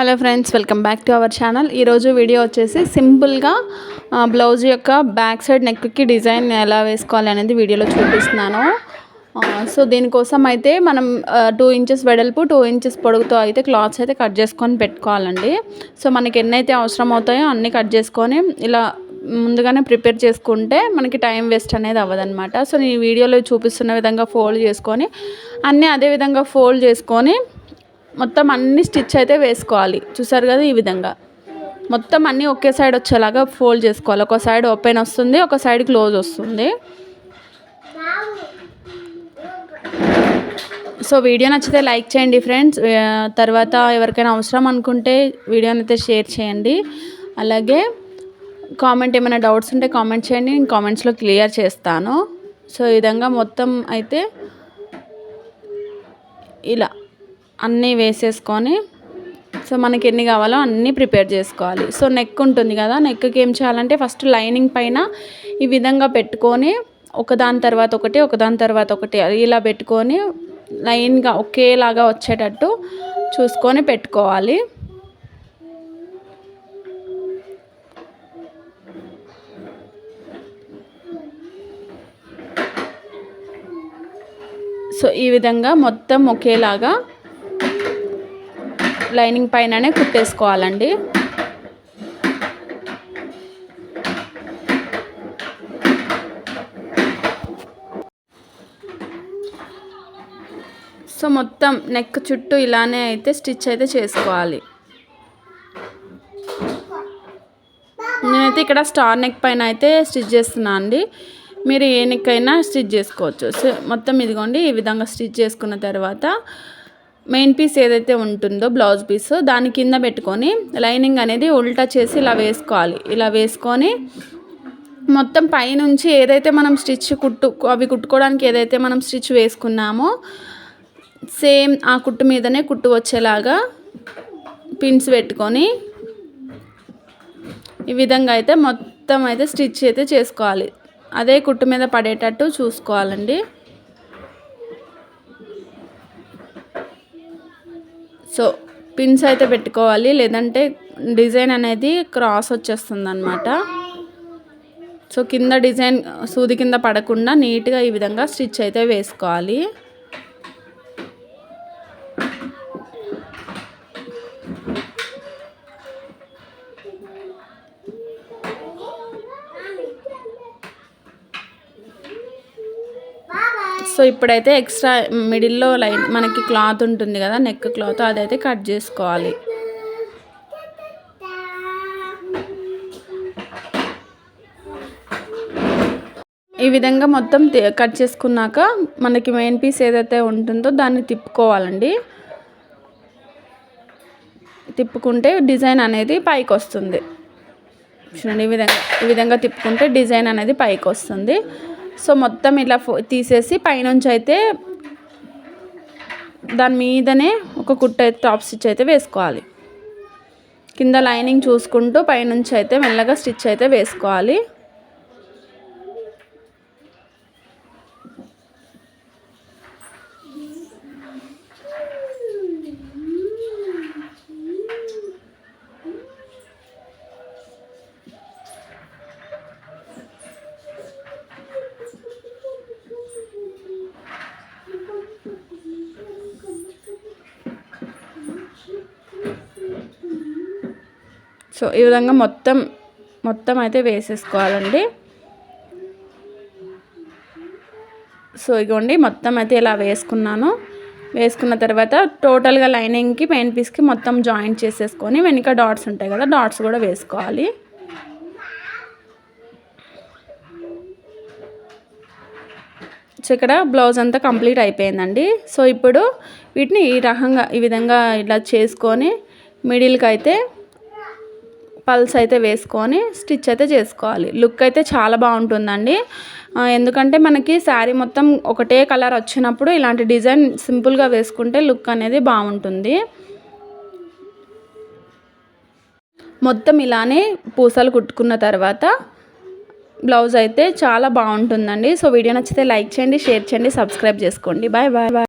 Hello friends, welcome back to our channel. ఈరోజు video వచ్చేసి సింపుల్గా బ్లౌజ్ యొక్క బ్యాక్ సైడ్ నెక్కి డిజైన్ ఎలా వేసుకోవాలి అనేది వీడియోలో చూపిస్తున్నాను. సో దీనికోసం అయితే మనం 2 ఇంచెస్ వెడల్పు 2 ఇంచెస్ పొడుగుతో అయితే క్లాత్స్ అయితే కట్ చేసుకొని పెట్టుకోవాలండి. సో మనకి ఎన్నైతే అవసరం అవుతాయో అన్నీ కట్ చేసుకొని ఇలా ముందుగానే ప్రిపేర్ చేసుకుంటే మనకి టైం వేస్ట్ అనేది అవ్వదన్నమాట. సో నేను ఈ వీడియోలో చూపిస్తున్న విధంగా ఫోల్డ్ చేసుకొని అన్నీ అదే విధంగా ఫోల్డ్ చేసుకొని మొత్తం అన్ని స్టిచ్ అయితే వేసుకోవాలి. చూసారు కదా, ఈ విధంగా మొత్తం అన్నీ ఒకే సైడ్ వచ్చేలాగా ఫోల్డ్ చేసుకోవాలి. ఒక సైడ్ ఓపెన్ వస్తుంది, ఒక సైడ్ క్లోజ్ వస్తుంది. సో వీడియో నచ్చితే లైక్ చేయండి ఫ్రెండ్స్. తర్వాత ఎవరికైనా అవసరం అనుకుంటే వీడియోని అయితే షేర్ చేయండి. అలాగే కామెంట్ ఏమైనా డౌట్స్ ఉంటే కామెంట్ చేయండి, నేను కామెంట్స్లో క్లియర్ చేస్తాను. సో ఈ విధంగా మొత్తం అయితే ఇలా అన్నీ వేసేసుకొని సో మనకి ఎన్ని కావాలో అన్నీ ప్రిపేర్ చేసుకోవాలి. సో నెక్ ఉంటుంది కదా, నెక్కి ఏం చేయాలంటే ఫస్ట్ లైనింగ్ పైన ఈ విధంగా పెట్టుకొని ఒకదాని తర్వాత ఒకటి ఒకదాని తర్వాత ఒకటి ఇలా పెట్టుకొని లైన్గా ఒకేలాగా వచ్చేటట్టు చూసుకొని పెట్టుకోవాలి. సో ఈ విధంగా మొత్తం ఒకేలాగా లైనింగ్ పైననే కుట్టేసుకోవాలండి. సో మొత్తం నెక్ చుట్టూ ఇలానే అయితే స్టిచ్ అయితే చేసుకోవాలి. నేనైతే ఇక్కడ స్టార్ నెక్ పైన అయితే స్టిచ్ చేస్తున్నాను అండి. మీరు ఏ నెక్ అయినా స్టిచ్ చేసుకోవచ్చు. సో మొత్తం ఇదిగోండి, ఈ విధంగా స్టిచ్ చేసుకున్న తర్వాత మెయిన్ పీస్ ఏదైతే ఉంటుందో బ్లౌజ్ పీస్ దాని కింద పెట్టుకొని లైనింగ్ అనేది ఉల్టా చేసి ఇలా వేసుకోవాలి. ఇలా వేసుకొని మొత్తం పైనుంచి ఏదైతే మనం అవి కుట్టుకోవడానికి ఏదైతే మనం స్టిచ్ వేసుకున్నామో సేమ్ ఆ కుట్టు మీదనే కుట్టు వచ్చేలాగా పిన్స్ పెట్టుకొని ఈ విధంగా అయితే మొత్తం అయితే స్టిచ్ అయితే చేసుకోవాలి. అదే కుట్టు మీద పడేటట్టు చూసుకోవాలండి. సో పిన్స్ అయితే పెట్టుకోవాలి, లేదంటే డిజైన్ అనేది క్రాస్ వచ్చేస్తుంది అన్నమాట. సో కింద డిజైన్ సూది కింద పడకుండా నీట్గా ఈ విధంగా స్టిచ్ అయితే వేసుకోవాలి. సో ఇప్పుడైతే ఎక్స్ట్రా మిడిల్లో లైన్ మనకి క్లాత్ ఉంటుంది కదా, నెక్ క్లాత్, అదైతే కట్ చేసుకోవాలి. ఈ విధంగా మొత్తం కట్ చేసుకున్నాక మనకి మెయిన్ పీస్ ఏదైతే ఉంటుందో దాన్ని తిప్పుకోవాలండి. తిప్పుకుంటే డిజైన్ అనేది పైకి వస్తుంది. చూడండి, ఈ విధంగా తిప్పుకుంటే డిజైన్ అనేది పైకి వస్తుంది. సో మొత్తం ఇలా తీసేసి పైనుంచి అయితే దాని మీదనే ఒక కుట్టు అయితే టాప్ స్టిచ్ అయితే వేసుకోవాలి. కింద లైనింగ్ చూసుకుంటూ పైనుంచి అయితే మెల్లగా స్టిచ్ అయితే వేసుకోవాలి. సో ఈ విధంగా మొత్తం అయితే వేసేసుకోవాలండి. సో ఇగోండి, మొత్తం అయితే ఇలా వేసుకున్న తర్వాత టోటల్గా లైనింగ్కి మెయిన్ పీస్కి మొత్తం జాయింట్ చేసేసుకొని వెనుక డాట్స్ ఉంటాయి కదా, డాట్స్ కూడా వేసుకోవాలి. సో ఇక్కడ బ్లౌజ్ అంతా కంప్లీట్ అయిపోయిందండి. సో ఇప్పుడు వీటిని ఈ విధంగా ఇలా చేసుకొని మిడిల్కి అయితే పల్స్ అయితే వేసుకొని స్టిచ్ అయితే చేసుకోవాలి. లుక్ అయితే చాలా బాగుంటుందండి. ఎందుకంటే మనకి శారీ మొత్తం ఒకటే కలర్ వచ్చినప్పుడు ఇలాంటి డిజైన్ సింపుల్గా వేసుకుంటే లుక్ అనేది బాగుంటుంది. మొత్తం ఇలానే పూసలు కుట్టుకున్న తర్వాత బ్లౌజ్ అయితే చాలా బాగుంటుందండి. సో వీడియో నచ్చితే లైక్ చేయండి, షేర్ చేయండి, సబ్స్క్రైబ్ చేసుకోండి. Bye bye.